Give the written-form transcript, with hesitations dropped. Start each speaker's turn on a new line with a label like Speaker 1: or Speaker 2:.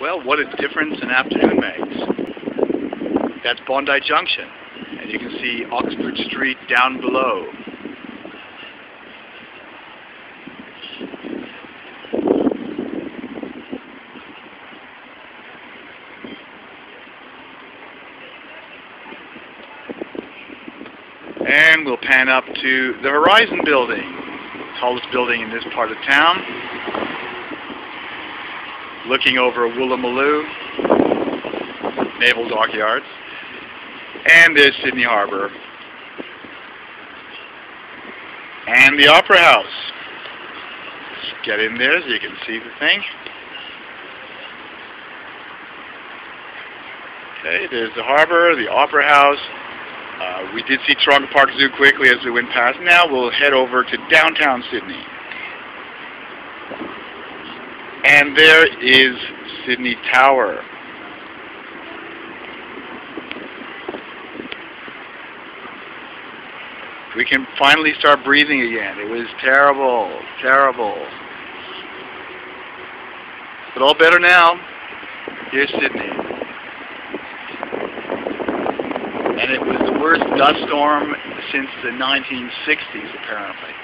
Speaker 1: Well, what a difference an afternoon makes. That's Bondi Junction, and you can see Oxford Street down below. And we'll pan up to the Horizon Building, tallest building in this part of town, looking over Woolloomooloo, Naval Dockyards, and there's Sydney Harbour, and the Opera House. Let's get in there so you can see the thing. Okay, there's the harbour, the Opera House. We did see Toronto Park Zoo quickly as we went past. Now we'll head over to downtown Sydney. And there is Sydney Tower. We can finally start breathing again. It was terrible, terrible. But all better now. Here's Sydney. And it was the worst dust storm since the 1960s, apparently.